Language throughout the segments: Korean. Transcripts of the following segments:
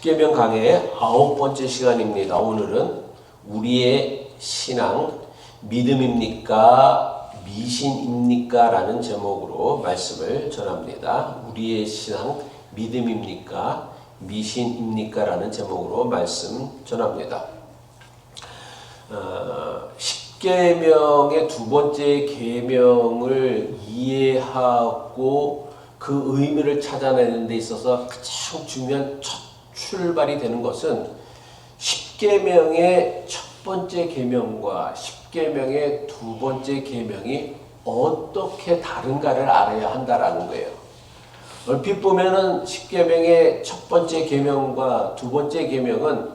십계명 강해의 9번째 시간입니다. 오늘은 우리의 신앙 믿음입니까? 미신입니까? 라는 제목으로 말씀을 전합니다. 우리의 신앙 믿음입니까? 미신입니까? 라는 제목으로 말씀 전합니다. 십계명의 두 번째 계명을 이해하고 그 의미를 찾아내는 데 있어서 가장 중요한 첫 출발이 되는 것은 십계명의 첫 번째 계명과 십계명의 두 번째 계명이 어떻게 다른가를 알아야 한다라는 거예요. 얼핏 보면은 십계명의 첫 번째 계명과 두 번째 계명은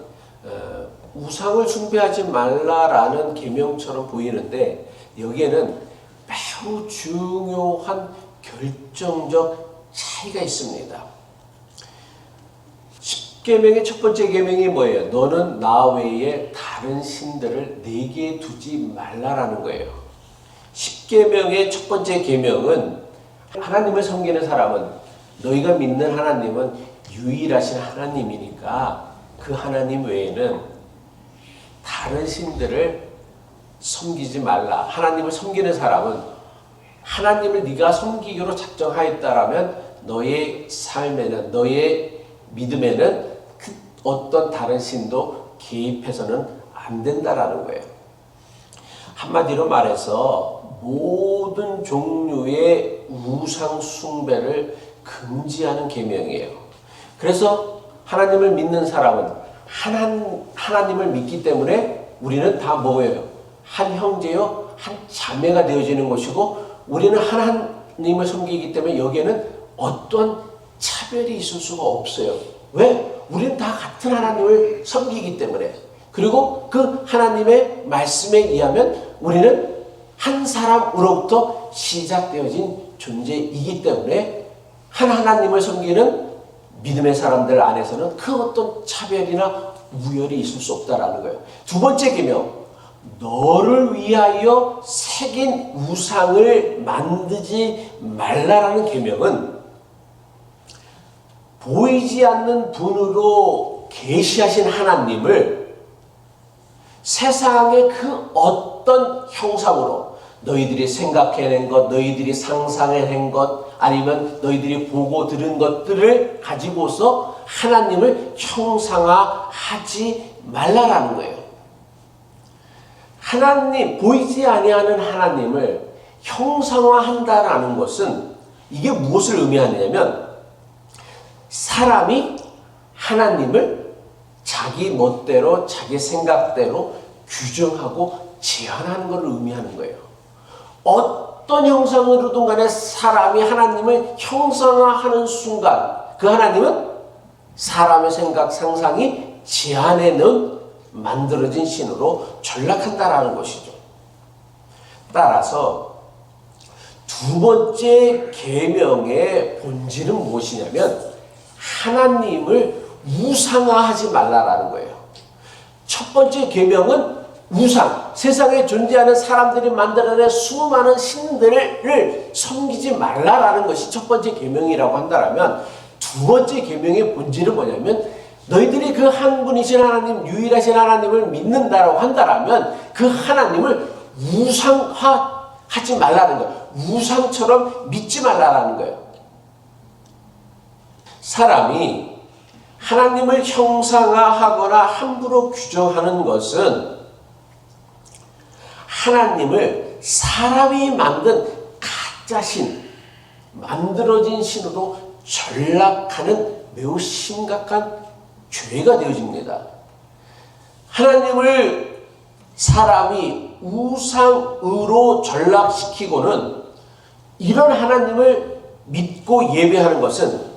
우상을 숭배하지 말라라는 계명처럼 보이는데 여기에는 매우 중요한 결정적 차이가 있습니다. 십계명의 첫 번째 계명이 뭐예요? 너는 나 외에 다른 신들을 내게 두지 말라라는 거예요. 십계명의 첫 번째 계명은 하나님을 섬기는 사람은 너희가 믿는 하나님은 유일하신 하나님이니까 그 하나님 외에는 다른 신들을 섬기지 말라. 하나님을 섬기는 사람은 하나님을 네가 섬기기로 작정하였다라면 너의 삶에는, 너의 믿음에는 그 어떤 다른 신도 개입해서는 안 된다라는 거예요. 한마디로 말해서 모든 종류의 우상 숭배를 금지하는 계명이에요. 그래서 하나님을 믿는 사람은 하나님을 믿기 때문에 우리는 다 뭐예요? 한 형제요, 한 자매가 되어지는 것이고 우리는 하나님을 섬기기 때문에 여기에는 어떤 차별이 있을 수가 없어요. 왜? 우리는 다 같은 하나님을 섬기기 때문에. 그리고 그 하나님의 말씀에 의하면 우리는 한 사람으로부터 시작되어진 존재이기 때문에 한 하나님을 섬기는 믿음의 사람들 안에서는 그 어떤 차별이나 우열이 있을 수 없다라는 거예요. 두 번째 계명, 너를 위하여 새긴 우상을 만들지 말라라는 계명은 보이지 않는 분으로 계시하신 하나님을 세상의 그 어떤 형상으로 너희들이 생각해낸 것, 너희들이 상상해낸 것, 아니면 너희들이 보고 들은 것들을 가지고서 하나님을 형상화하지 말라라는 거예요. 하나님, 보이지 아니하는 하나님을 형상화한다라는 것은 이게 무엇을 의미하냐면 사람이 하나님을 자기 멋대로, 자기 생각대로 규정하고 제한하는 것을 의미하는 거예요. 어떤 형상으로든 간에 사람이 하나님을 형상화하는 순간 그 하나님은 사람의 생각, 상상이 제한해 놓은 만들어진 신으로 전락한다라는 것이죠. 따라서 두 번째 계명의 본질은 무엇이냐면 하나님을 우상화하지 말라라는 거예요. 첫 번째 계명은 우상, 세상에 존재하는 사람들이 만들어낸 수많은 신들을 섬기지 말라라는 것이 첫 번째 계명이라고 한다면 두 번째 계명의 본질은 뭐냐면 너희들이 그 한 분이신 하나님, 유일하신 하나님을 믿는다라고 한다면 그 하나님을 우상화하지 말라는 거예요. 우상처럼 믿지 말라는 거예요. 사람이 하나님을 형상화하거나 함부로 규정하는 것은 하나님을 사람이 만든 가짜신, 만들어진 신으로 전락하는 매우 심각한 죄가 되어집니다. 하나님을 사람이 우상으로 전락시키고는 이런 하나님을 믿고 예배하는 것은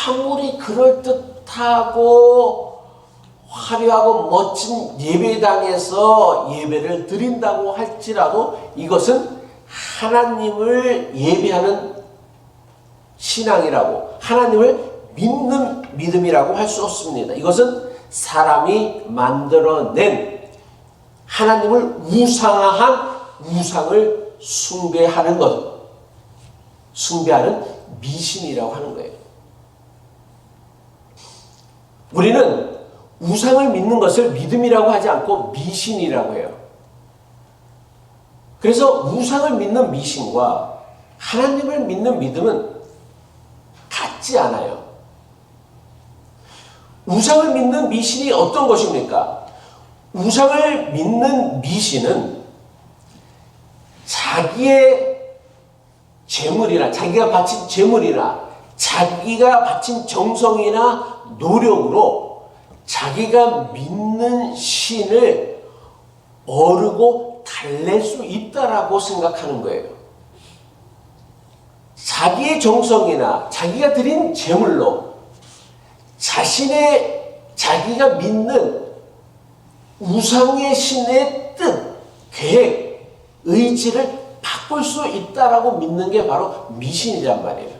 아무리 그럴듯하고 화려하고 멋진 예배당에서 예배를 드린다고 할지라도 이것은 하나님을 예배하는 신앙이라고, 하나님을 믿는 믿음이라고 할 수 없습니다. 이것은 사람이 만들어낸 하나님을 우상화한 우상을 숭배하는 것, 숭배하는 미신이라고 하는 거예요. 우리는 우상을 믿는 것을 믿음이라고 하지 않고 미신이라고 해요. 그래서 우상을 믿는 미신과 하나님을 믿는 믿음은 같지 않아요. 우상을 믿는 미신이 어떤 것입니까? 우상을 믿는 미신은 자기의 재물이나 자기가 바친 재물이나 자기가 바친 정성이나 노력으로 자기가 믿는 신을 어르고 달랠 수 있다라고 생각하는 거예요. 자기의 정성이나 자기가 드린 재물로 자기가 믿는 우상의 신의 뜻, 계획, 의지를 바꿀 수 있다라고 믿는 게 바로 미신이란 말이에요.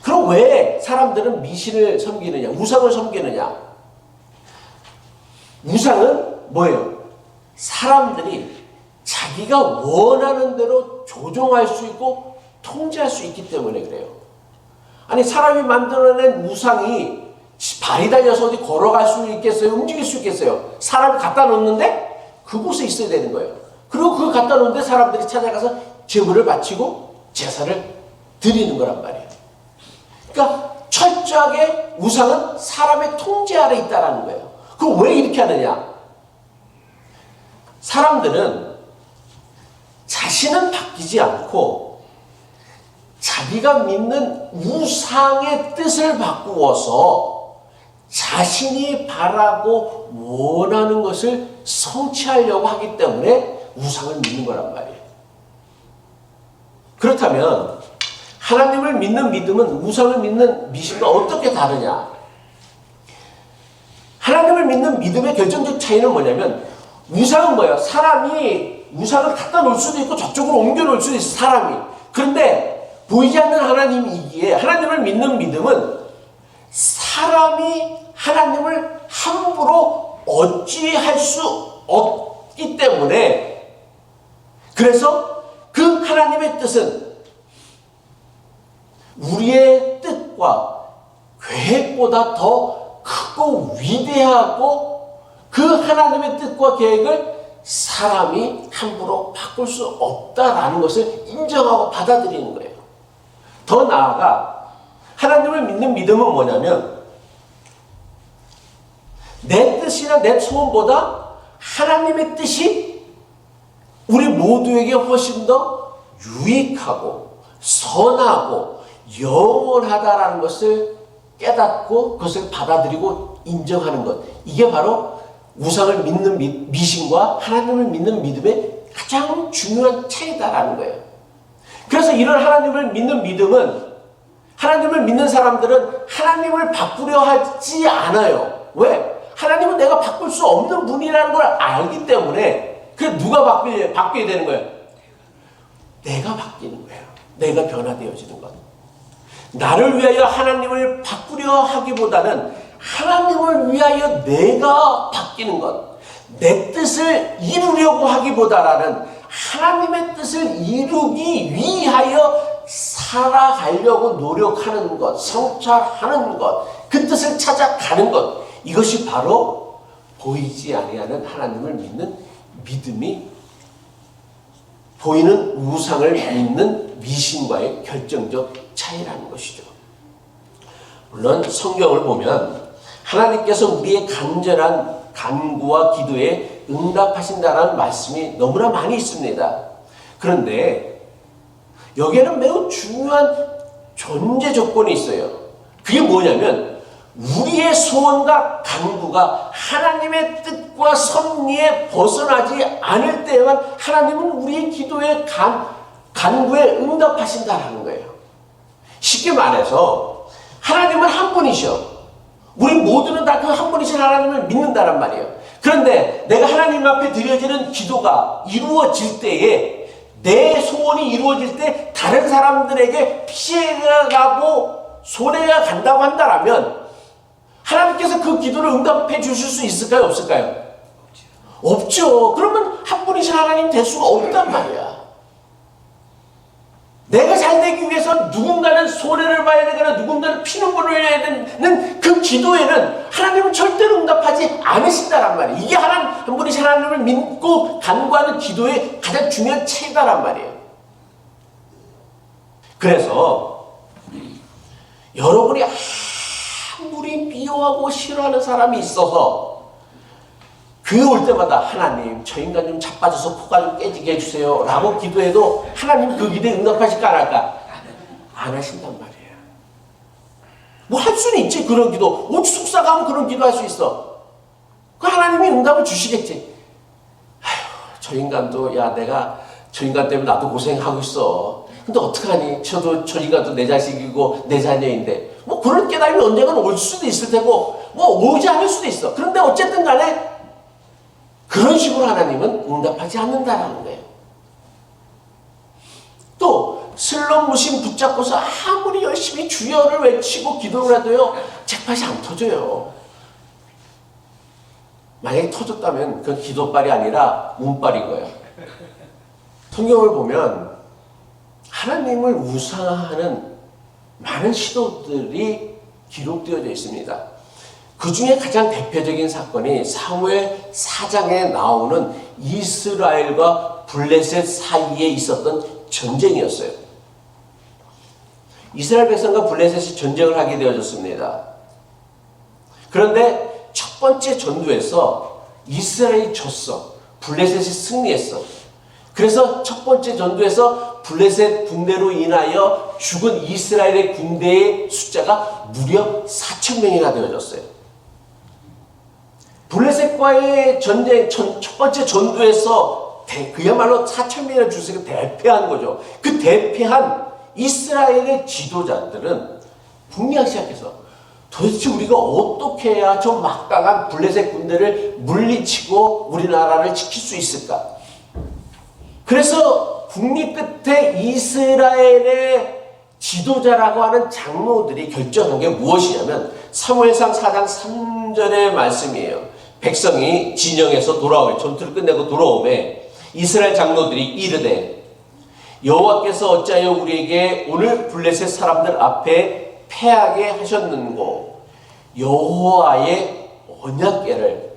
그럼 왜 사람들은 미신을 섬기느냐, 우상을 섬기느냐? 우상은 뭐예요? 사람들이 자기가 원하는 대로 조종할 수 있고 통제할 수 있기 때문에 그래요. 아니, 사람이 만들어낸 우상이 발이 달려서 어디 걸어갈 수 있겠어요? 움직일 수 있겠어요? 사람이 갖다 놓는데 그곳에 있어야 되는 거예요. 그리고 그걸 갖다 놓는데 사람들이 찾아가서 제물을 바치고 제사를 드리는 거란 말이에요. 그러니까 철저하게 우상은 사람의 통제 아래 있다는 거예요. 그럼 왜 이렇게 하느냐? 사람들은 자신은 바뀌지 않고 자기가 믿는 우상의 뜻을 바꾸어서 자신이 바라고 원하는 것을 성취하려고 하기 때문에 우상을 믿는 거란 말이에요. 그렇다면 하나님을 믿는 믿음은 우상을 믿는 미신과 어떻게 다르냐? 하나님을 믿는 믿음의 결정적 차이는 뭐냐면, 우상은 뭐예요? 사람이 우상을 갖다 놓을 수도 있고 저쪽으로 옮겨 놓을 수도 있어, 사람이. 그런데 보이지 않는 하나님이기에 하나님을 믿는 믿음은 사람이 하나님을 함부로 어찌할 수 없기 때문에, 그래서 그 하나님의 뜻은 우리의 뜻과 계획보다 더 크고 위대하고, 그 하나님의 뜻과 계획을 사람이 함부로 바꿀 수 없다라는 것을 인정하고 받아들이는 거예요. 더 나아가 하나님을 믿는 믿음은 뭐냐면, 내 뜻이나 내 소원보다 하나님의 뜻이 우리 모두에게 훨씬 더 유익하고 선하고 영원하다라는 것을 깨닫고 그것을 받아들이고 인정하는 것, 이게 바로 우상을 믿는 미신과 하나님을 믿는 믿음의 가장 중요한 차이다라는 거예요. 그래서 이런 하나님을 믿는 믿음은, 하나님을 믿는 사람들은 하나님을 바꾸려 하지 않아요. 왜? 하나님은 내가 바꿀 수 없는 분이라는 걸 알기 때문에. 그래서 누가 바뀌어야 되는 거예요? 내가 바뀌는 거예요. 내가 변화되어지는 것. 나를 위하여 하나님을 바꾸려 하기보다는 하나님을 위하여 내가 바뀌는 것, 내 뜻을 이루려고 하기보다는 하나님의 뜻을 이루기 위하여 살아가려고 노력하는 것, 성찰하는 것, 그 뜻을 찾아가는 것, 이것이 바로 보이지 아니하는 하나님을 믿는 믿음이 보이는 우상을 믿는 미신과의 결정적 차이라는 것이죠. 물론 성경을 보면 하나님께서 우리의 간절한 간구와 기도에 응답하신다는 말씀이 너무나 많이 있습니다. 그런데 여기에는 매우 중요한 존재 조건이 있어요. 그게 뭐냐면, 우리의 소원과 간구가 하나님의 뜻과 섭리에 벗어나지 않을 때에만 하나님은 우리의 기도에 간구에 응답하신다는 거예요. 쉽게 말해서 하나님은 한 분이셔. 우리 모두는 다 그 한 분이신 하나님을 믿는다란 말이에요. 그런데 내가 하나님 앞에 드려지는 기도가 이루어질 때에, 내 소원이 이루어질 때 다른 사람들에게 피해가 가고 손해가 간다고 한다면 하나님께서 그 기도를 응답해 주실 수 있을까요? 없을까요? 없죠. 그러면 한 분이신 하나님 될 수가 없단 말이야. 내가 잘 되기 위해서 누군가는 손해를 봐야 되거나 누군가는 피눈물을 흘려야 되는 그 기도에는 하나님은 절대로 응답하지 않으신다란 말이에요. 이게 한 분이 하나님을 믿고 간구하는 기도의 가장 중요한 차이다란 말이에요. 그래서 여러분이 아무리 미워하고 싫어하는 사람이 있어서 교회 올 때마다 하나님 저 인간 좀 자빠져서 코가 좀 깨지게 해주세요 라고 기도해도 하나님 그 기도에 응답하실까 안 할까? 안 하신단 말이에요. 뭐 할 수는 있지 그런 기도. 어찌 속삭하면 그런 기도 할 수 있어. 그 하나님이 응답을 주시겠지. 아휴 저 인간도 야 내가 저 인간 때문에 나도 고생하고 있어. 근데 어떡하니? 저 인간도 내 자식이고 내 자녀인데 뭐 그런 깨달음이 언젠가는 올 수도 있을 테고 뭐 오지 않을 수도 있어. 그런데 어쨌든 간에 그런 식으로 하나님은 응답하지 않는다라는 거예요. 또 슬럼무심 붙잡고서 아무리 열심히 주여를 외치고 기도를 해도요 잭팟이 안 터져요. 만약에 터졌다면 그건 기도빨이 아니라 운빨인 거예요. 성경을 보면 하나님을 우상화하는 많은 시도들이 기록되어져 있습니다. 그 중에 가장 대표적인 사건이 사무엘 4장에 나오는 이스라엘과 블레셋 사이에 있었던 전쟁이었어요. 이스라엘 백성과 블레셋이 전쟁을 하게 되어졌습니다. 그런데 첫 번째 전투에서 이스라엘이 졌어. 블레셋이 승리했어. 그래서 첫 번째 전투에서 블레셋 군대로 인하여 죽은 이스라엘의 군대의 숫자가 무려 4,000명이나 되어졌어요. 블레셋과의 전쟁 첫 번째 전투에서 그야말로 4,000명이나 죽었으니까 대패한 거죠. 그 대패한 이스라엘의 지도자들은 분명히 시작해서 도대체 우리가 어떻게 해야 저 막강한 블레셋 군대를 물리치고 우리나라를 지킬 수 있을까? 그래서 국리 끝에 이스라엘의 지도자라고 하는 장로들이 결정한 게 무엇이냐면 사무엘상 4장 3절의 말씀이에요. 백성이 진영에서 돌아오며 전투를 끝내고 돌아오매 이스라엘 장로들이 이르되 여호와께서 어찌하여 우리에게 오늘 블레셋 사람들 앞에 패하게 하셨는고 여호와의 언약궤를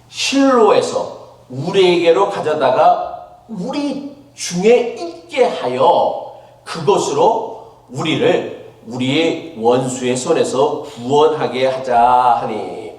실로에서 우리에게로 가져다가 우리 중에 있게 하여 그것으로 우리를 우리의 원수의 손에서 구원하게 하자 하니.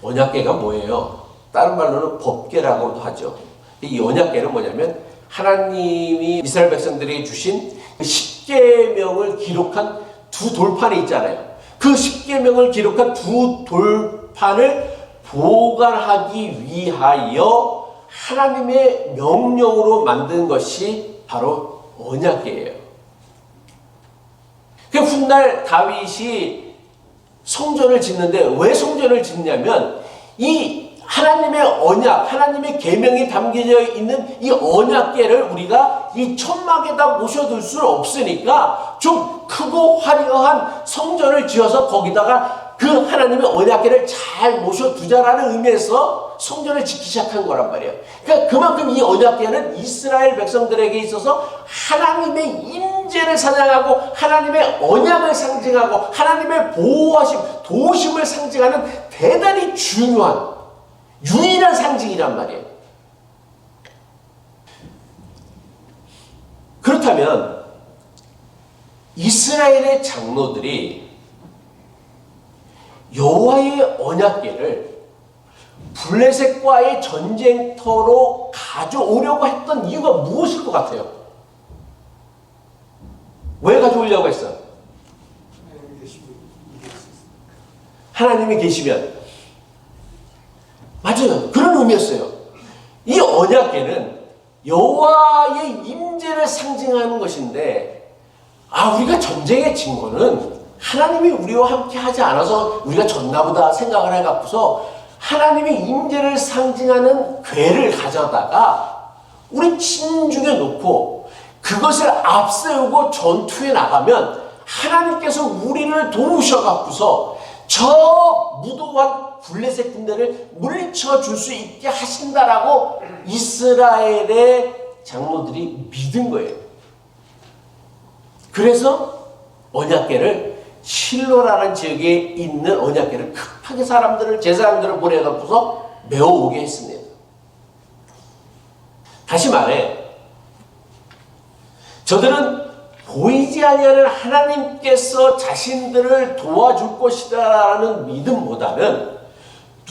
언약궤가 뭐예요? 다른 말로는 법궤라고도 하죠. 이 언약궤는 뭐냐면 하나님이 이스라엘 백성들에게 주신 10계명을 기록한 두 돌판이 있잖아요. 그 10계명을 기록한 두 돌판을 보관하기 위하여 하나님의 명령으로 만든 것이 바로 언약궤예요. 그 훗날 다윗이 성전을 짓는데 왜 성전을 짓냐면 이 하나님의 언약, 하나님의 계명이 담겨져 있는 이 언약궤를 우리가 이 천막에다 모셔둘 수는 없으니까 좀 크고 화려한 성전을 지어서 거기다가 그 하나님의 언약궤를 잘 모셔두자라는 의미에서 성전을 짓기 시작한 거란 말이에요. 그러니까 그만큼 이 언약궤는 이스라엘 백성들에게 있어서 하나님의 임재를 사냥하고 하나님의 언약을 상징하고 하나님의 보호하심, 도우심을 상징하는 대단히 중요한 유일한 상징이란 말이에요. 그렇다면 이스라엘의 장로들이 여호와의 언약궤를 블레셋과의 전쟁터로 가져오려고 했던 이유가 무엇일 것 같아요? 왜 가져오려고 했어요? 하나님이 계시면. 맞아요. 그런 의미였어요. 이 언약궤는 여호와의 임재를 상징하는 것인데 우리가 전쟁에 진 거는 하나님이 우리와 함께 하지 않아서 우리가 졌나보다 생각을 해갖고서 하나님의 임재를 상징하는 궤를 가져다가 우리 진중에 놓고 그것을 앞세우고 전투에 나가면 하나님께서 우리를 도우셔갖고서 저 무도한 블레셋 군대를 물리쳐 줄 수 있게 하신다라고 이스라엘의 장로들이 믿은 거예요. 그래서 언약궤를 실로라는 지역에 있는 언약궤를 급하게 제사장들을 보내갖고서 메워오게 했습니다. 다시 말해, 저들은 보이지 아니하는 하나님께서 자신들을 도와줄 것이다라는 믿음보다는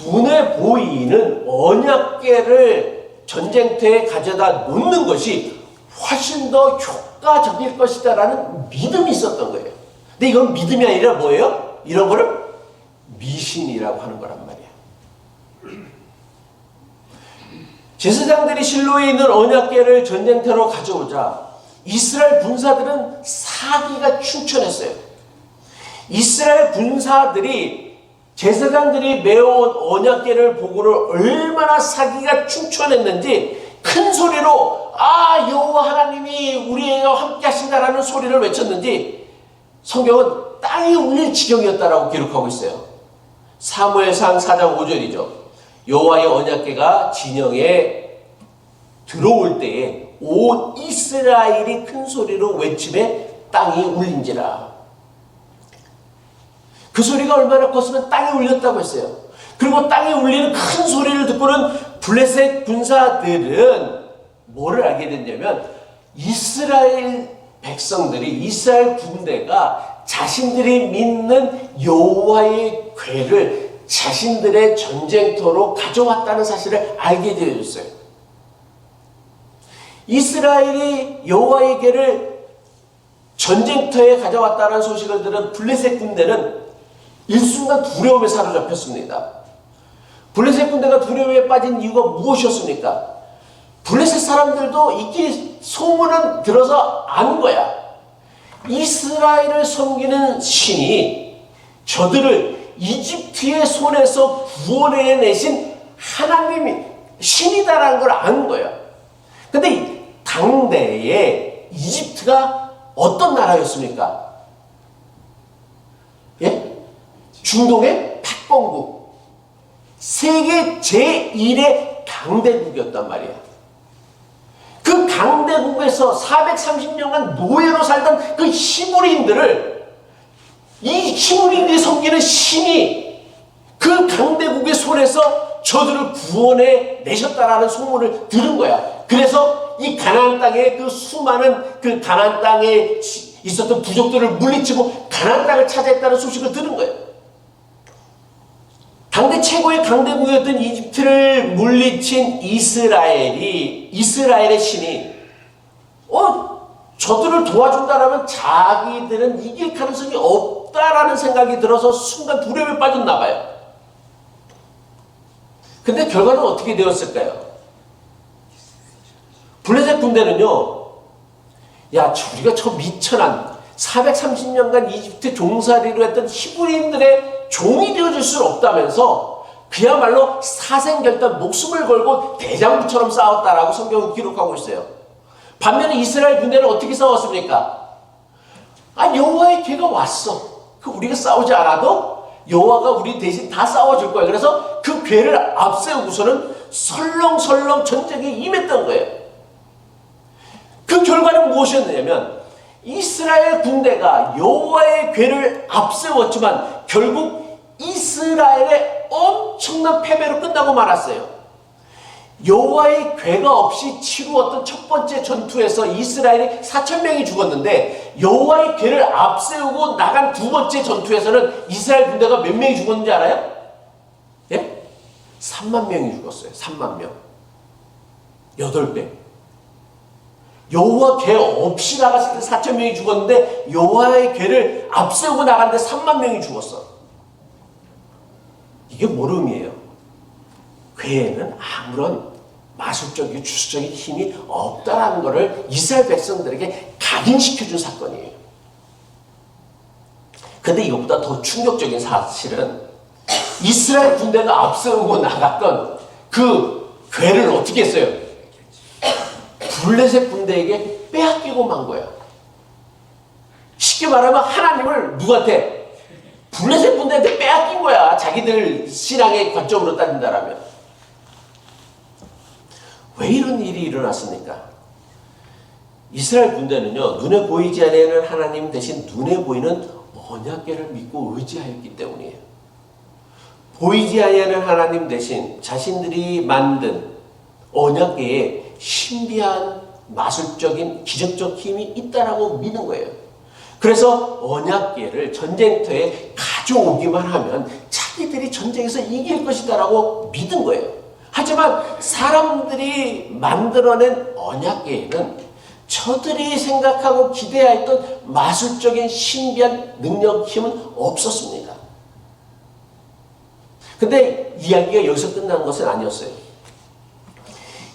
눈에 보이는 언약궤를 전쟁터에 가져다 놓는 것이 훨씬 더 효과적일 것이다라는 믿음이 있었던 거예요. 근데 이건 믿음이 아니라 뭐예요? 이런 거를 미신이라고 하는 거란 말이에요. 제사장들이 실로에 있는 언약궤를 전쟁터로 가져오자 이스라엘 군사들은 사기가 충천했어요. 이스라엘 군사들이 제사장들이 메어온 언약궤를 보고를 얼마나 사기가 충천했는지 큰 소리로 여호와 하나님이 우리와 함께 하신다라는 소리를 외쳤는지 성경은 땅이 울릴 지경이었다라고 기록하고 있어요. 사무엘상 4장 5절이죠. 여호와의 언약궤가 진영에 들어올 때에 온 이스라엘이 큰 소리로 외침에 땅이 울린지라. 그 소리가 얼마나 컸으면 땅이 울렸다고 했어요. 그리고 땅이 울리는 큰 소리를 듣고는 블레셋 군사들은 뭐를 알게 됐냐면 이스라엘 백성들이, 이스라엘 군대가 자신들이 믿는 여호와의 궤를 자신들의 전쟁터로 가져왔다는 사실을 알게 되어졌어요. 이스라엘이 여호와의 궤를 전쟁터에 가져왔다는 소식을 들은 블레셋 군대는 일순간 두려움에 사로잡혔습니다. 블레셋 군대가 두려움에 빠진 이유가 무엇이었습니까? 블레셋 사람들도 이게 소문은 들어서 아는 거야. 이스라엘을 섬기는 신이 저들을 이집트의 손에서 구원해내신 하나님이 신이다라는 걸 아는 거야. 근데 당대에 이집트가 어떤 나라였습니까? 예? 중동의 패권국, 세계 제1의 강대국이었단 말이야. 그 강대국에서 430년간 노예로 살던 그 히브리인들을, 이 히브리인들이 섬기는 신이 그 강대국의 손에서 저들을 구원해 내셨다라는 소문을 들은 거야. 그래서 이 가나안 땅에 그 수많은 그 가나안 땅에 있었던 부족들을 물리치고 가나안 땅을 차지했다는 소식을 들은 거예요. 당대 최고의 강대국이었던 이집트를 물리친 이스라엘의 신이 저들을 도와준다라면 자기들은 이길 가능성이 없다라는 생각이 들어서 순간 두려움에 빠졌나 봐요. 근데 결과는 어떻게 되었을까요? 블레셋 군대는요, 우리가 저 미천한 430년간 이집트 종살이로 했던 히브리인들의 종이 되어줄 수는 없다면서 그야말로 사생결단 목숨을 걸고 대장부처럼 싸웠다라고 성경은 기록하고 있어요. 반면에 이스라엘 군대는 어떻게 싸웠습니까? 여호와의 궤가 왔어. 우리가 싸우지 않아도 여호와가 우리 대신 다 싸워줄 거예요. 그래서 그 궤를 앞세우고서는 설렁설렁 전쟁에 임했던 거예요. 그 결과는 무엇이었냐면 이스라엘 군대가 여호와의 궤를 앞세웠지만 결국 이스라엘의 엄청난 패배로 끝나고 말았어요. 여호와의 궤가 없이 치루었던 첫 번째 전투에서 이스라엘이 4,000명이 죽었는데 여호와의 궤를 앞세우고 나간 두 번째 전투에서는 이스라엘 군대가 몇 명이 죽었는지 알아요? 예? 3만 명이 죽었어요. 3만 명. 8배. 여호와 궤 없이 나갔을 때 4,000명이 죽었는데 여호와의 궤를 앞세우고 나갔는데 3만 명이 죽었어. 이게 뭘 의미해요? 궤에는 아무런 마술적이고 주술적인 힘이 없다라는 것을 이스라엘 백성들에게 각인시켜준 사건이에요. 근데 이것보다 더 충격적인 사실은 이스라엘 군대가 앞세우고 나갔던 그 궤를 어떻게 했어요? 블레셋 군대에게 빼앗기고 만 거야. 쉽게 말하면 하나님을 누구한테? 블레셋 군대한테 빼앗긴 거야. 자기들 신앙의 관점으로 따진다라면. 왜 이런 일이 일어났습니까? 이스라엘 군대는요, 눈에 보이지 않는 하나님 대신 눈에 보이는 언약궤를 믿고 의지하였기 때문이에요. 보이지 않는 하나님 대신 자신들이 만든 언약궤에 신비한 마술적인 기적적 힘이 있다라고 믿는 거예요. 그래서 언약궤를 전쟁터에 가져오기만 하면 자기들이 전쟁에서 이길 것이다라고 믿은 거예요. 하지만 사람들이 만들어낸 언약궤에는 저들이 생각하고 기대했던 마술적인 신비한 능력, 힘은 없었습니다. 근데 이야기가 여기서 끝나는 것은 아니었어요.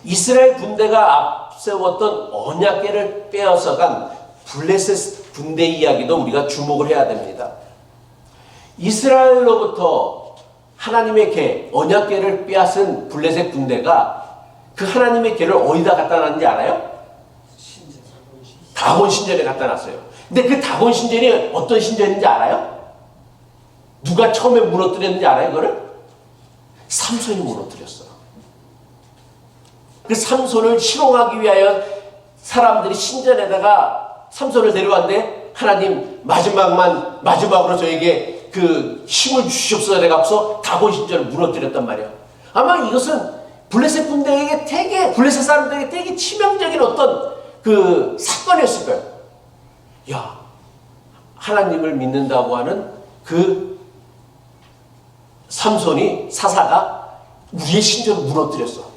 이스라엘 군대가 앞세웠던 언약궤를 빼앗아간 블레셋 군대 이야기도 우리가 주목을 해야 됩니다. 이스라엘로부터 하나님의 궤, 언약궤를 빼앗은 블레셋 군대가 그 하나님의 궤를 어디다 갖다 놨는지 알아요? 다곤 신전에 갖다 놨어요. 근데 그 다곤 신전이 어떤 신전인지 알아요? 누가 처음에 무너뜨렸는지 알아요? 그거를? 삼손이 무너뜨렸어요. 그 삼손을 희롱하기 위하여 사람들이 신전에다가 삼손을 데려왔는데 하나님 마지막으로 저에게 그 힘을 주시옵소서 해갖고서 다곤 신전을 무너뜨렸단 말이에요. 아마 이것은 블레셋 군대에게 되게, 블레셋 사람들에게 되게 치명적인 어떤 그 사건이었을 거예요. 야, 하나님을 믿는다고 하는 그 삼손이, 사사가 우리의 신전을 무너뜨렸어.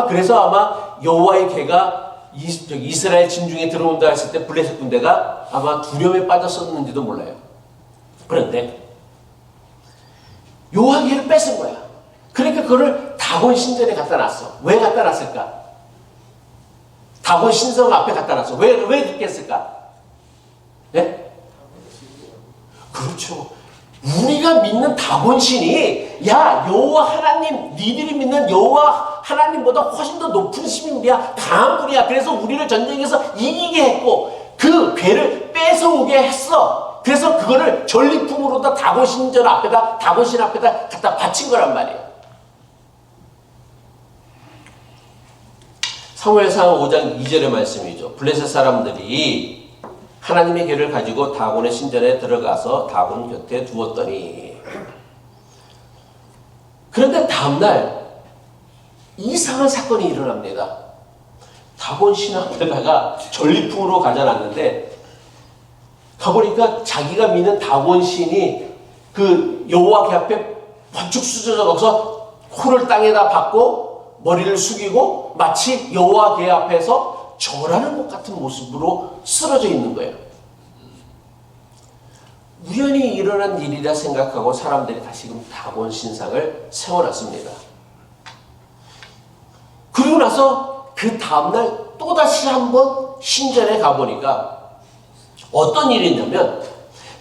그래서 여호와의 궤가 이스라엘 진중에 들어온다 했을 때 블레셋 군대가 아마 두려움에 빠졌었는지도 몰라요. 그런데 여호와의 궤를 뺏은 거야. 그러니까 그거를 다곤 신전에 갖다 놨어. 왜 갖다 놨을까? 다곤 신성 앞에 갖다 놨어. 왜 그렇게 했을까? 네? 그렇죠. 우리가 믿는 다곤 신이, 야, 여호와 하나님, 니들이 믿는 여호와 하나님보다 훨씬 더 높은 신이야, 강한 분이야. 그래서 우리를 전쟁에서 이기게 했고 그 궤를 뺏어오게 했어. 그래서 그거를 전리품으로다 다곤 신전 앞에다, 다곤 신 앞에다 갖다 바친 거란 말이에요. 사무엘상 5장 2절의 말씀이죠. 블레셋 사람들이 하나님의 궤를 가지고 다곤의 신전에 들어가서 다곤 곁에 두었더니, 그런데 다음날 이상한 사건이 일어납니다. 다곤 신 앞에다가 전리품으로 가져놨는데 가보니까 자기가 믿는 다곤 신이 그 여호와 궤 앞에 번쩍 수저져 넣어서 코를 땅에다 박고 머리를 숙이고 마치 여호와 궤 앞에서 절하는 것 같은 모습으로 쓰러져 있는 거예요. 우연히 일어난 일이라 생각하고 사람들이 다시금 다곤 신상을 세워놨습니다. 그리고 나서 그 다음날 또다시 한번 신전에 가보니까 어떤 일이 있냐면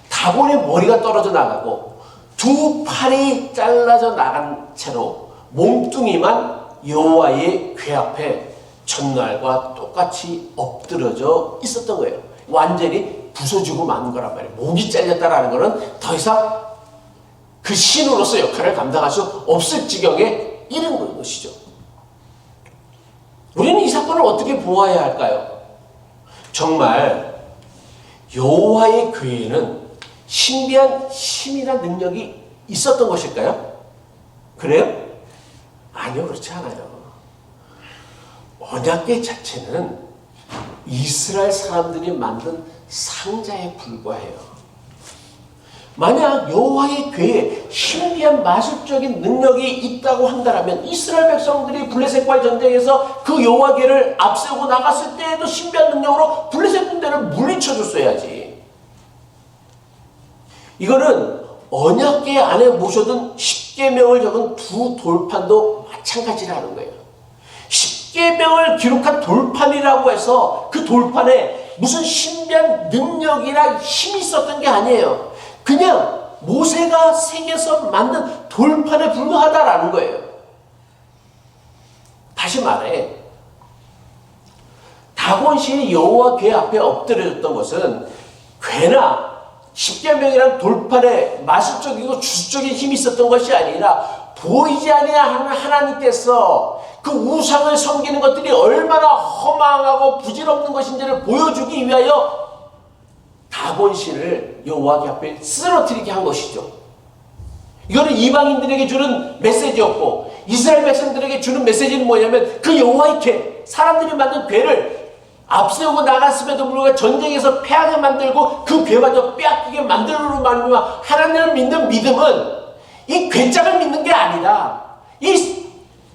다곤의 머리가 떨어져 나가고 두 팔이 잘라져 나간 채로 몸뚱이만 여호와의 궤 앞에 전날과 똑같이 엎드려져 있었던 거예요. 완전히 부서지고 마는 거란 말이에요. 목이 잘렸다라는 것은 더 이상 그 신으로서 역할을 감당할 수 없을 지경에 이른 것이죠. 우리는 이 사건을 어떻게 보아야 할까요? 정말 여호와의 궤에는 신비한 힘이나 능력이 있었던 것일까요? 그래요? 아니요, 그렇지 않아요. 언약궤 자체는 이스라엘 사람들이 만든 상자에 불과해요. 만약 여호와의 궤에 신비한 마술적인 능력이 있다고 한다면 이스라엘 백성들이 블레셋과의 전쟁에서 그 여호와 궤를 앞세우고 나갔을 때에도 신비한 능력으로 블레셋 군대를 물리쳐줬어야지. 이거는 언약궤 안에 모셔둔 십계명을 적은 두 돌판도 마찬가지라는 거예요. 십계명을 기록한 돌판이라고 해서 그 돌판에 무슨 신비한 능력이나 힘이 있었던 게 아니에요. 그냥 모세가 새겨서 만든 돌판에 불과하다라는 거예요. 다시 말해, 다곤 신이 여호와 궤 앞에 엎드려졌던 것은 궤나 십계명이란 돌판에 마술적이고 주술적인 힘이 있었던 것이 아니라 보이지 아니하는 하나님께서 그 우상을 섬기는 것들이 얼마나 허망하고 부질없는 것인지를 보여주기 위하여 다곤신을 여호와 앞에 쓰러뜨리게 한 것이죠. 이거는 이방인들에게 주는 메시지였고, 이스라엘 백성들에게 주는 메시지는 뭐냐면, 그 여호와의 궤, 사람들이 만든 궤를 앞세우고 나갔음에도 불구하고 전쟁에서 패하게 만들고 그 궤마저 빼앗기게 만들므로 말미암아 하나님을 믿는 믿음은 이 궤짝을 믿는 게 아니라, 이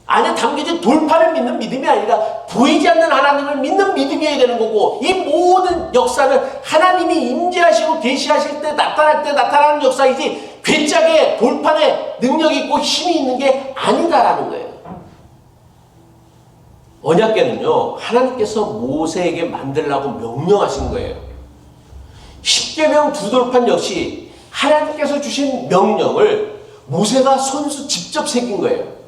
안에 담겨진 돌판을 믿는 믿음이 아니라 보이지 않는 하나님을 믿는 믿음이어야 되는 거고, 이 모든 역사는 하나님이 임재하시고 계시하실 때 나타날 때 나타나는 역사이지 궤짝에 돌판에 능력이 있고 힘이 있는 게 아니다라는 거예요. 언약궤는요, 하나님께서 모세에게 만들라고 명령하신 거예요. 십계명 두 돌판 역시 하나님께서 주신 명령을 모세가 손수 직접 새긴 거예요.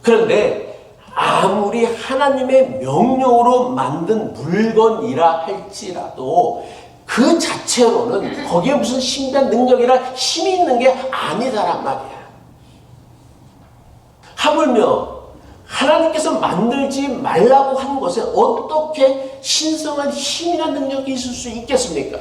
그런데 아무리 하나님의 명령으로 만든 물건이라 할지라도 그 자체로는 거기에 무슨 신비한 능력이나 힘이 있는 게 아니다란 말이야. 하물며 하나님께서 만들지 말라고 한 것에 어떻게 신성한 힘이나 능력이 있을 수 있겠습니까?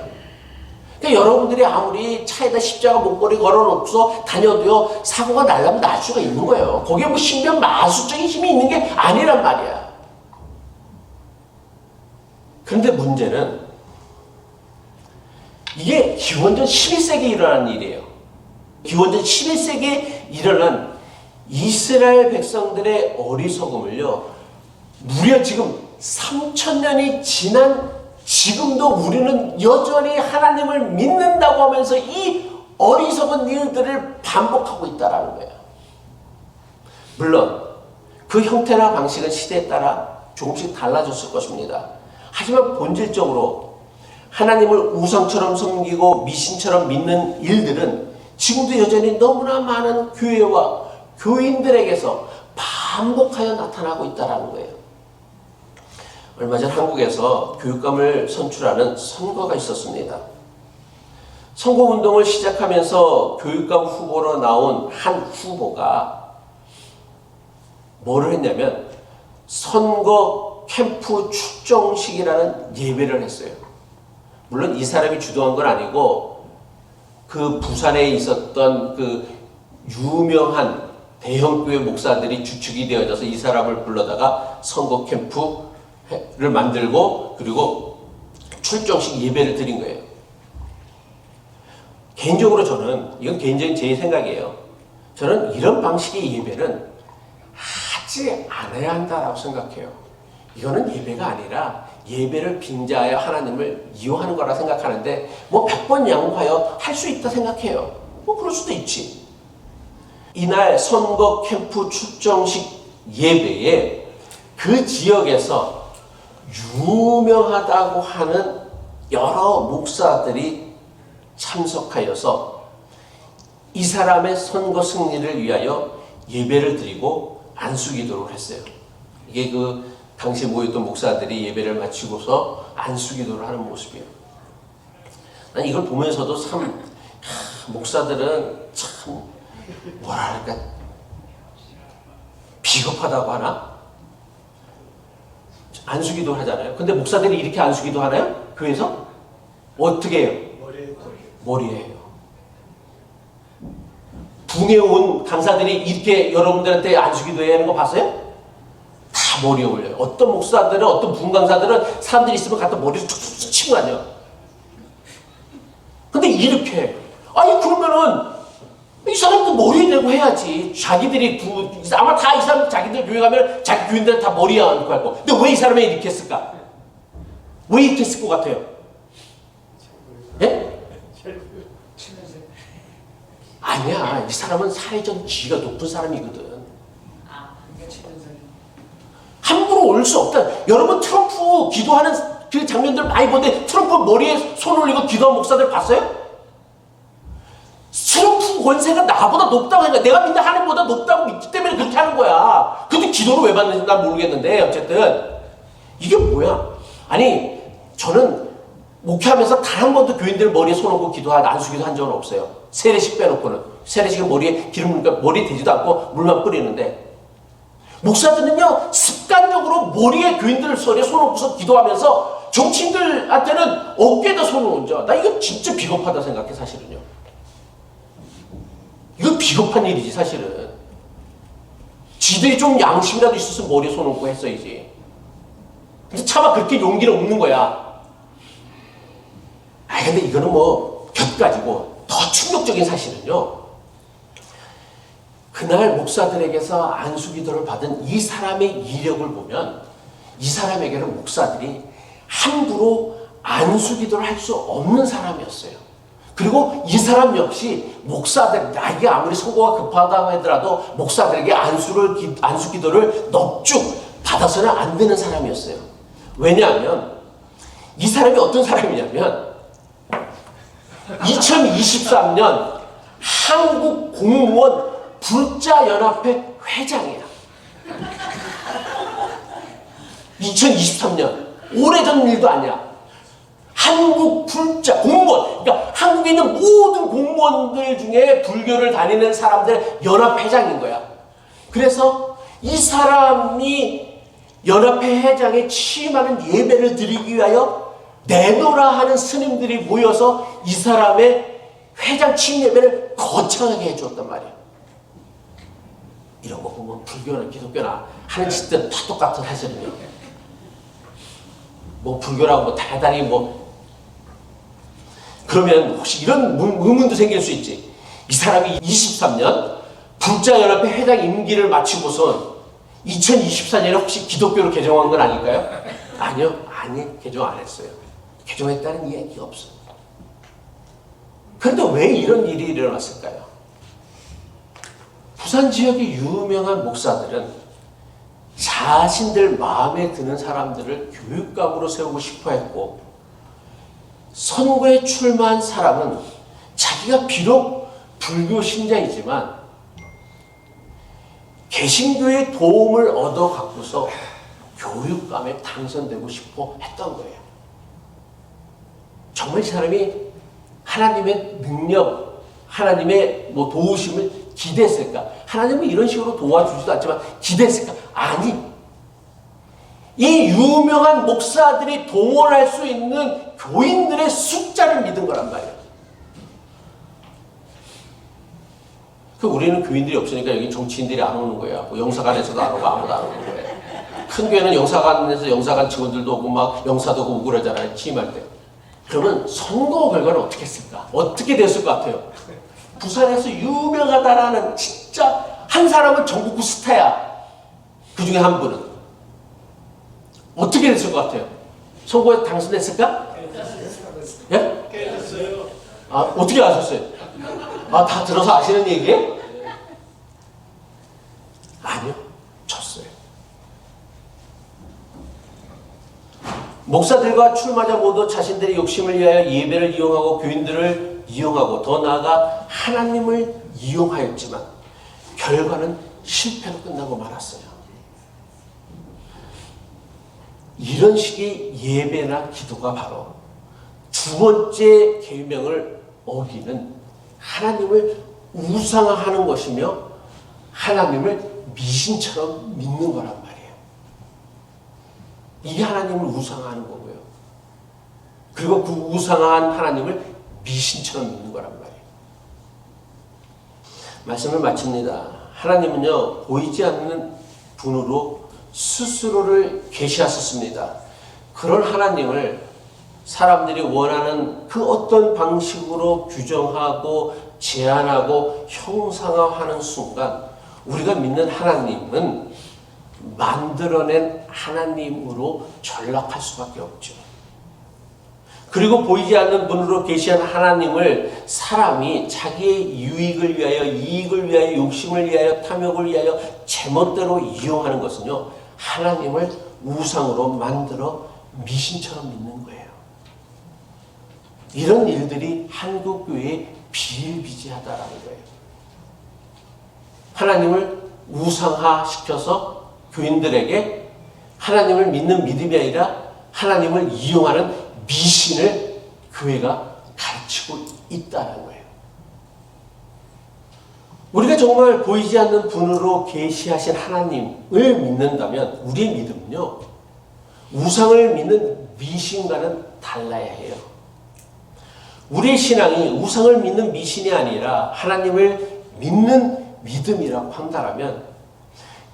그러니까 여러분들이 아무리 차에다 십자가 목걸이 걸어놓고서 다녀도요, 사고가 날려면 날 수가 있는 거예요. 거기에 뭐 신비한 마술적인 힘이 있는 게 아니란 말이야. 그런데 문제는 이게 기원전 11세기에 일어난 일이에요. 기원전 11세기에 일어난 이스라엘 백성들의 어리석음을요, 무려 지금 3000년이 지난 지금도 우리는 여전히 하나님을 믿는다고 하면서 이 어리석은 일들을 반복하고 있다는 거예요. 물론 그 형태나 방식은 시대에 따라 조금씩 달라졌을 것입니다. 하지만 본질적으로 하나님을 우상처럼 섬기고 미신처럼 믿는 일들은 지금도 여전히 너무나 많은 교회와 교인들에게서 반복하여 나타나고 있다는 거예요. 얼마 전 한국에서 교육감을 선출하는 선거가 있었습니다. 선거운동을 시작하면서 교육감 후보로 나온 한 후보가 뭐를 했냐면 선거 캠프 출정식이라는 예배를 했어요. 물론 이 사람이 주도한 건 아니고 그 부산에 있었던 그 유명한 대형교회 목사들이 주축이 되어져서 이 사람을 불러다가 선거 캠프를 만들고 그리고 출정식 예배를 드린 거예요. 개인적으로 저는, 이건 개인적인 제 생각이에요. 저는 이런 방식의 예배는 하지 않아야 한다라고 생각해요. 이거는 예배가 아니라 예배를 빙자하여 하나님을 이용하는 거라 생각하는데, 뭐 100번 양보하여 할 수 있다 생각해요. 뭐 그럴 수도 있지. 이날 선거 캠프 출정식 예배에 그 지역에서 유명하다고 하는 여러 목사들이 참석하여서 이 사람의 선거 승리를 위하여 예배를 드리고 안수기도를 했어요. 이게 그 당시 모였던 목사들이 예배를 마치고서 안수기도를 하는 모습이에요. 난 이걸 보면서도 참 목사들은 참 뭐랄까 비겁하다고 하나? 안수기도를 하잖아요. 근데 목사들이 이렇게 안수기도 하나요? 교회에서? 어떻게 해요? 머리에 해요. 붕에 온 강사들이 이렇게 여러분들한테 안수기도 해야 하는 거 봤어요? 다 머리에 올려요. 어떤 목사들은, 어떤 붕 강사들은 사람들이 있으면 갖다 머리를 툭툭툭 치고 다녀. 근데 이렇게 해. 아니 그러면은 이 사람도 머리에 대고 해야지. 자기들이 아마 다 이 사람 자기들 교회 가면 자기 교인들은 다 머리에 안고 할 거. 근데 왜 이 사람이 이렇게 했을까? 왜 이렇게 했을 것 같아요? 예? 아니야. 이 사람은 사회적 지위가 높은 사람이거든. 함부로 올 수 없다. 여러분 트럼프 기도하는 그 장면들 많이 보는데 트럼프 머리에 손 올리고 기도한 목사들 봤어요? 트럼프 권세가 나보다 높다고 하니까 내가 믿는 하나님보다 높다고 믿기 때문에 그렇게 하는 거야. 근데 기도를 왜 받는지 난 모르겠는데 어쨌든 이게 뭐야? 아니 저는 목회하면서 단 한 번도 교인들 머리에 손 얹고 기도한 안수기도 한 적은 없어요. 세례식 빼놓고는. 세례식은 머리에 기름 묻으니까 머리에 대지도 않고 물만 뿌리는데 목사들은요, 습관적으로 머리에 교인들 소리에 손 얹고서 기도하면서 정치인들한테는 어깨에다 손을 얹어. 나 이거 진짜 비겁하다 생각해, 사실은요. 이거 비겁한 일이지, 사실은. 지들이 좀 양심이라도 있었으면 머리에 손 얹고 했어야지. 근데 차마 그렇게 용기는 없는 거야. 아, 근데 이거는 뭐, 곁가지고, 더 충격적인 사실은요. 그날 목사들에게서 안수기도를 받은 이 사람의 이력을 보면, 이 사람에게는 목사들이 함부로 안수기도를 할 수 없는 사람이었어요. 그리고 이 사람 역시 목사들, 나에게 아무리 선거가 급하다고 하더라도 목사들에게 안수기도를 넙죽 받아서는 안 되는 사람이었어요. 왜냐하면 이 사람이 어떤 사람이냐면 2023년 한국 공무원 불자연합회 회장이야. 2023년 오래전 일도 아니야. 한국 불자 공무원, 그러니까 한국에 있는 모든 공무원들 중에 불교를 다니는 사람들 연합회장인 거야. 그래서 이 사람이 연합회 회장에 취임하는 예배를 드리기 위하여 내노라 하는 스님들이 모여서 이 사람의 회장 취임 예배를 거창하게 해주었단 말이야. 이런 거 보면 불교나 기독교나 하는 짓들은 다 똑같은 사실이에요. 뭐 불교라고 뭐 대단히 뭐 그러면 혹시 이런 의문도 생길 수 있지. 이 사람이 23년 불자연합회 회장 임기를 마치고선 2024년에 혹시 기독교로 개종한 건 아닐까요? 아니요. 아니, 개종 안 했어요. 개종했다는 얘기가 없어요. 그런데 왜 이런 일이 일어났을까요? 부산 지역의 유명한 목사들은 자신들 마음에 드는 사람들을 교육감으로 세우고 싶어 했고, 선거에 출마한 사람은 자기가 비록 불교 신자이지만 개신교의 도움을 얻어 갖고서 교육감에 당선되고 싶어 했던 거예요. 정말 이 사람이 하나님의 능력, 하나님의 뭐 도우심을 기대했을까? 하나님은 이런 식으로 도와주지도 않지만 기대했을까? 아니. 이 유명한 목사들이 동원할 수 있는 교인들의 숫자를 믿은 거란 말이에요. 우리는 교인들이 없으니까 여기 정치인들이 안 오는 거야. 뭐 영사관에서도 안 오고 아무도 안 오는 거야. 큰 교회는 영사관에서 영사관 직원들도 오고 막 영사도 오고 그러잖아요. 취임할 때. 그러면 선거 결과는 어떻게 했을까? 어떻게 됐을 것 같아요? 부산에서 유명하다라는 진짜 한 사람은 전국구 스타야. 그 중에 한 분은. 어떻게 됐을 것 같아요? 선거에 당선됐을까? 예? 아, 어떻게 아셨어요? 아, 다 들어서 아시는 얘기예요? 아니요. 졌어요. 목사들과 출마자 모두 자신들의 욕심을 위하여 예배를 이용하고 교인들을 이용하고 더 나아가 하나님을 이용하였지만 결과는 실패로 끝나고 말았어요. 이런 식의 예배나 기도가 바로 두 번째 계명을 어기는 하나님을 우상화하는 것이며 하나님을 미신처럼 믿는 거란 말이에요. 이게 하나님을 우상화하는 거고요. 그리고 그 우상화한 하나님을 미신처럼 믿는 거란 말이에요. 말씀을 마칩니다. 하나님은요, 보이지 않는 분으로 스스로를 계시하셨습니다. 그런 하나님을 사람들이 원하는 그 어떤 방식으로 규정하고 제한하고 형상화하는 순간 우리가 믿는 하나님은 만들어낸 하나님으로 전락할 수밖에 없죠. 그리고 보이지 않는 분으로 계시한 하나님을 사람이 자기의 유익을 위하여, 이익을 위하여, 욕심을 위하여, 탐욕을 위하여 제멋대로 이용하는 것은요, 하나님을 우상으로 만들어 미신처럼 믿는 거예요. 이런 일들이 한국교회에 비일비재하다라는 거예요. 하나님을 우상화시켜서 교인들에게 하나님을 믿는 믿음이 아니라 하나님을 이용하는 미신을 교회가 가르치고 있다는 거예요. 우리가 정말 보이지 않는 분으로 계시하신 하나님을 믿는다면 우리의 믿음은요, 우상을 믿는 미신과는 달라야 해요. 우리의 신앙이 우상을 믿는 미신이 아니라 하나님을 믿는 믿음이라고 한다면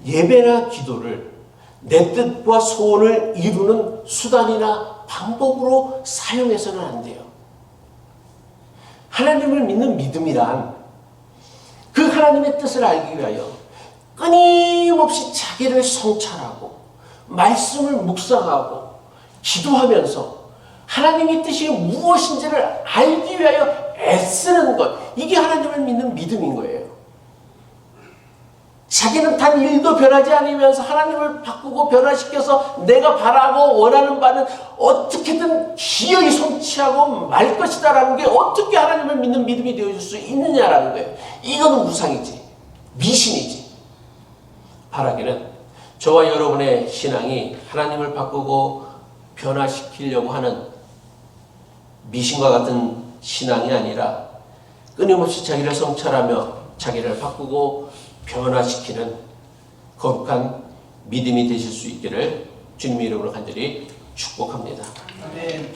예배나 기도를 내 뜻과 소원을 이루는 수단이나 방법으로 사용해서는 안 돼요. 하나님을 믿는 믿음이란 그 하나님의 뜻을 알기 위하여 끊임없이 자기를 성찰하고 말씀을 묵상하고 기도하면서 하나님의 뜻이 무엇인지를 알기 위하여 애쓰는 것, 이게 하나님을 믿는 믿음인 거예요. 자기는 단 1도 변하지 않으면서 하나님을 바꾸고 변화시켜서 내가 바라고 원하는 바는 어떻게든 기어이 성취하고 말 것이다 라는 게 어떻게 하나님을 믿는 믿음이 되어줄 수 있느냐라는 거예요. 이거는 우상이지, 미신이지. 바라기는 저와 여러분의 신앙이 하나님을 바꾸고 변화시키려고 하는 미신과 같은 신앙이 아니라 끊임없이 자기를 성찰하며 자기를 바꾸고 변화시키는 거룩한 믿음이 되실 수 있기를 주님의 이름으로 간절히 축복합니다. 아멘.